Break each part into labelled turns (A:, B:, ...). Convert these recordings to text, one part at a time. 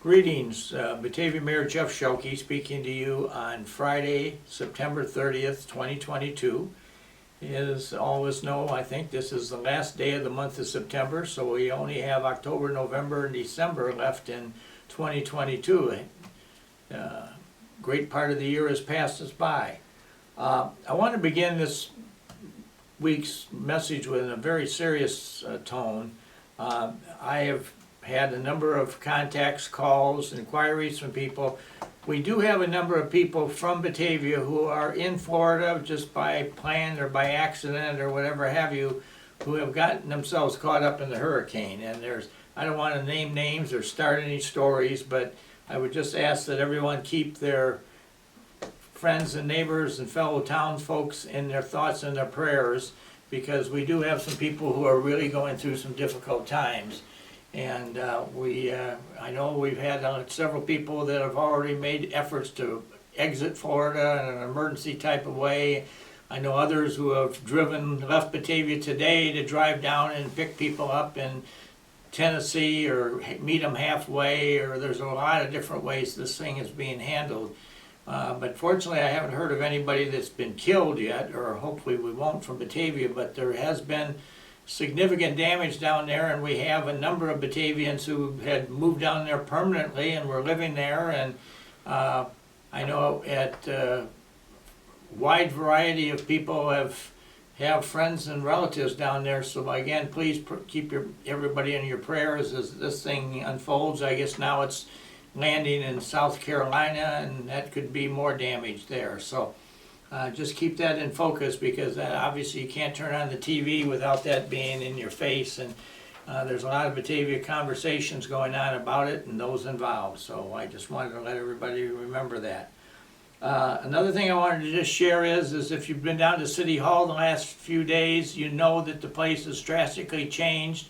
A: Greetings, Batavia Mayor Jeff Schielke speaking to you on Friday, September 30th, 2022. As all of us know, I think this is the last day of the month of September, so we only have October, November, and December left in 2022. Great part of the year has passed us by. I want to begin this week's message with a very serious tone. I have had a number of contacts, calls, inquiries from people. We do have a number of people from Batavia who are in Florida just by plan or by accident or whatever have you, who have gotten themselves caught up in the hurricane. And I don't want to name names or start any stories, but I would just ask that everyone keep their friends and neighbors and fellow townsfolk in their thoughts and their prayers, because we do have some people who are really going through some difficult times. And I know we've had several people that have already made efforts to exit Florida in an emergency type of way. I know others who have left Batavia today to drive down and pick people up in Tennessee or meet them halfway, or there's a lot of different ways this thing is being handled. But fortunately I haven't heard of anybody that's been killed yet, or hopefully we won't, from Batavia, but there has been significant damage down there, and we have a number of Batavians who had moved down there permanently and were living there. And I know a wide variety of people have friends and relatives down there. So again, please keep everybody in your prayers as this thing unfolds. I guess now it's landing in South Carolina, and that could be more damage there. So just keep that in focus, because obviously you can't turn on the TV without that being in your face, and there's a lot of Batavia conversations going on about it and those involved. So I just wanted to let everybody remember that. Another thing I wanted to just share is if you've been down to City Hall the last few days, you know that the place has drastically changed.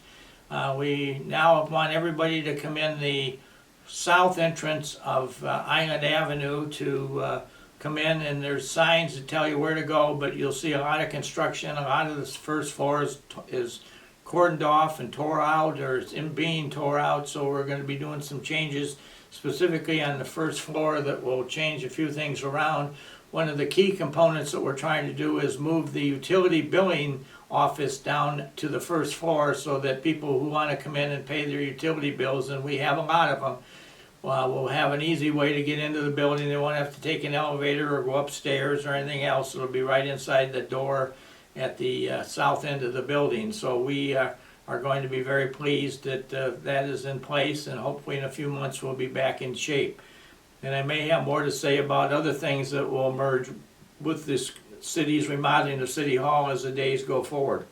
A: We now want everybody to come in the south entrance of Island Avenue to come in, and there's signs that tell you where to go, but you'll see a lot of construction. A lot of this first floor is cordoned off and tore out, or it's being tore out, so we're going to be doing some changes specifically on the first floor that will change a few things around. One of the key components that we're trying to do is move the utility billing office down to the first floor, so that people who want to come in and pay their utility bills, and we have a lot of them, we'll have an easy way to get into the building. They won't have to take an elevator or go upstairs or anything else. It'll be right inside the door at the south end of the building. So we are going to be very pleased that that is in place, and hopefully in a few months we'll be back in shape. And I may have more to say about other things that will emerge with this city's remodeling of City Hall as the days go forward.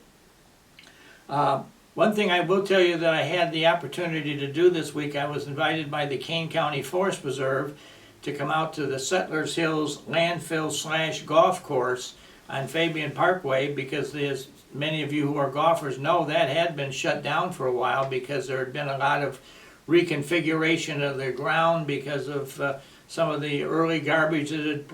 A: One thing I will tell you that I had the opportunity to do this week, I was invited by the Kane County Forest Preserve to come out to the Settlers Hills landfill/golf course on Fabian Parkway, because as many of you who are golfers know, that had been shut down for a while because there had been a lot of reconfiguration of the ground because of some of the early garbage that had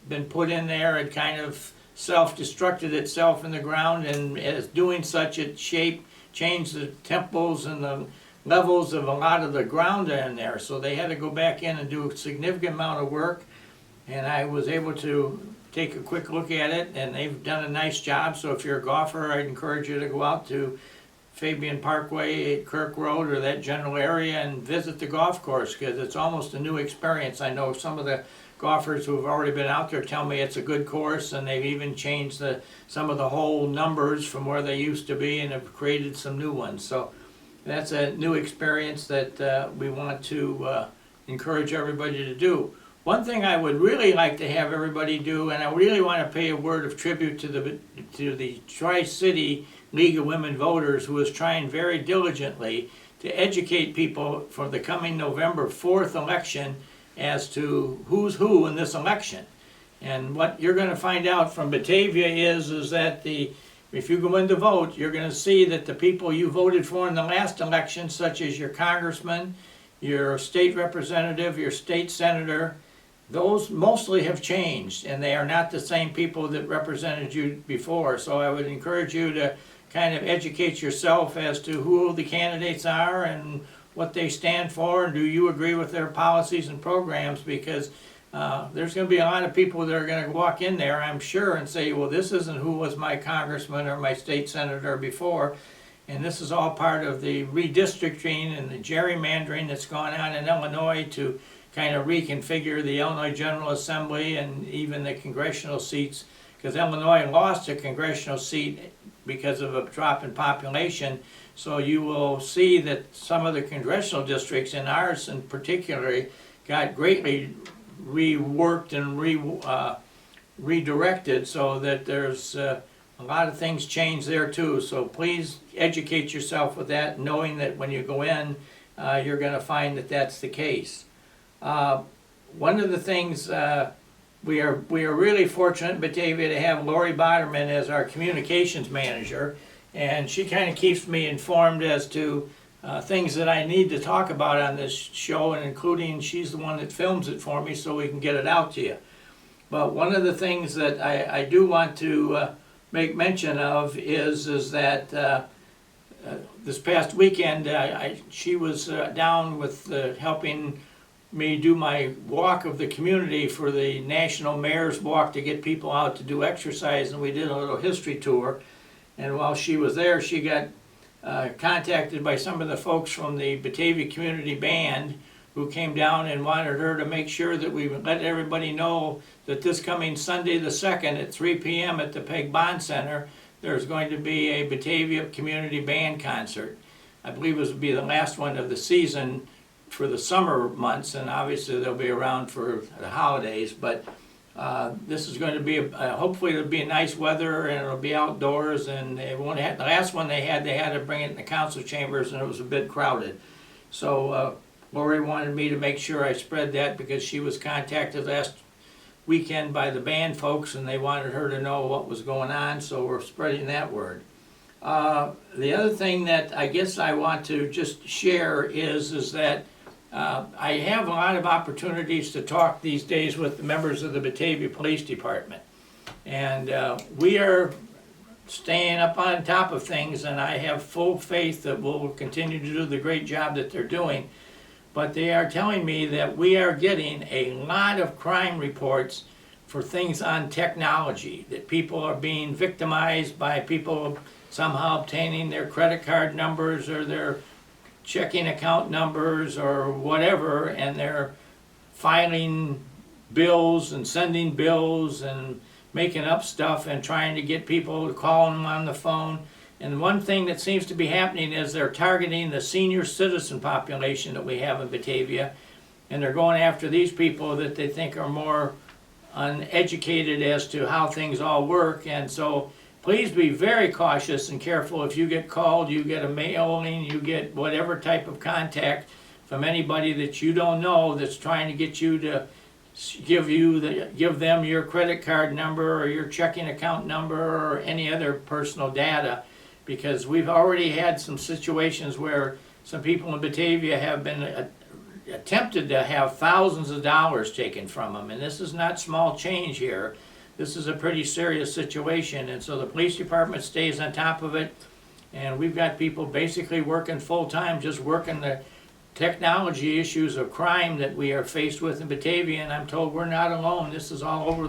A: been put in there. It kind of self-destructed itself in the ground, and as doing such, it changed the temples and the levels of a lot of the ground in there. So they had to go back in and do a significant amount of work, and I was able to take a quick look at it, and they've done a nice job. So if you're a golfer, I'd encourage you to go out to Fabian Parkway, Kirk Road, or that general area and visit the golf course, because it's almost a new experience. I know some of the golfers who have already been out there tell me it's a good course, and they've even changed some of the hole numbers from where they used to be and have created some new ones. So that's a new experience that we want to encourage everybody to do. One thing I would really like to have everybody do, and I really want to pay a word of tribute to the TriCity League of Women Voters, who is trying very diligently to educate people for the coming November 4th election as to who's who in this election. And what you're going to find out from Batavia is that if you go in to vote, you're going to see that the people you voted for in the last election, such as your congressman, your state representative, your state senator, those mostly have changed, and they are not the same people that represented you before. So I would encourage you to kind of educate yourself as to who the candidates are and what they stand for, and do you agree with their policies and programs? Because there's going to be a lot of people that are going to walk in there, I'm sure, and say, well, this isn't who was my congressman or my state senator before. And this is all part of the redistricting and the gerrymandering that's going on in Illinois to kind of reconfigure the Illinois General Assembly and even the congressional seats, because Illinois lost a congressional seat because of a drop in population. So you will see that some of the congressional districts, and ours in particular, got greatly reworked and redirected, so that there's a lot of things changed there too. So please educate yourself with that, knowing that when you go in, you're going to find that that's the case. One of the things we are really fortunate in Batavia to have Lori Botterman as our communications manager, and she kind of keeps me informed as to things that I need to talk about on this show, and including she's the one that films it for me so we can get it out to you. But one of the things that I do want to make mention of is that this past weekend she was down with helping me do my walk of the community for the National Mayor's Walk to get people out to do exercise, and we did a little history tour. And while she was there, she got contacted by some of the folks from the Batavia Community Band who came down and wanted her to make sure that we would let everybody know that this coming Sunday the 2nd at 3 p.m. at the Peg Bond Center, there's going to be a Batavia Community Band concert. I believe this will be the last one of the season for the summer months, and obviously they'll be around for the holidays, but this is going to be, hopefully it'll be nice weather and it'll be outdoors, and they won't have, the last one they had to bring it in the council chambers and it was a bit crowded. So Lori wanted me to make sure I spread that because she was contacted last weekend by the band folks and they wanted her to know what was going on, so we're spreading that word. The other thing that I guess I want to just share is that I have a lot of opportunities to talk these days with the members of the Batavia Police Department. And we are staying up on top of things, and I have full faith that we'll continue to do the great job that they're doing. But they are telling me that we are getting a lot of crime reports for things on technology, that people are being victimized by people somehow obtaining their credit card numbers or their checking account numbers or whatever, and they're filing bills and sending bills and making up stuff and trying to get people to call them on the phone. And one thing that seems to be happening is they're targeting the senior citizen population that we have in Batavia, and they're going after these people that they think are more uneducated as to how things all work. And so please be very cautious and careful. If you get called, you get a mailing, you get whatever type of contact from anybody that you don't know that's trying to get you to give them your credit card number or your checking account number or any other personal data, because we've already had some situations where some people in Batavia have been attempted to have thousands of dollars taken from them, and this is not small change here. This is a pretty serious situation, and so the police department stays on top of it, and we've got people basically working full-time, just working the technology issues of crime that we are faced with in Batavia, and I'm told we're not alone. This is all over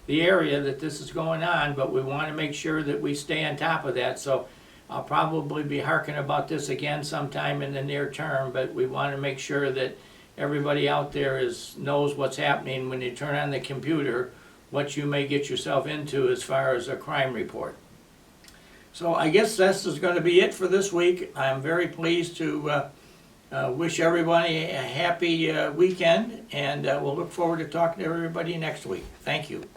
A: the area that this is going on, but we want to make sure that we stay on top of that. So I'll probably be harking about this again sometime in the near term, but we want to make sure that everybody out there knows what's happening when you turn on the computer, what you may get yourself into as far as a crime report. So I guess this is going to be it for this week. I'm very pleased to wish everybody a happy weekend, and we'll look forward to talking to everybody next week. Thank you.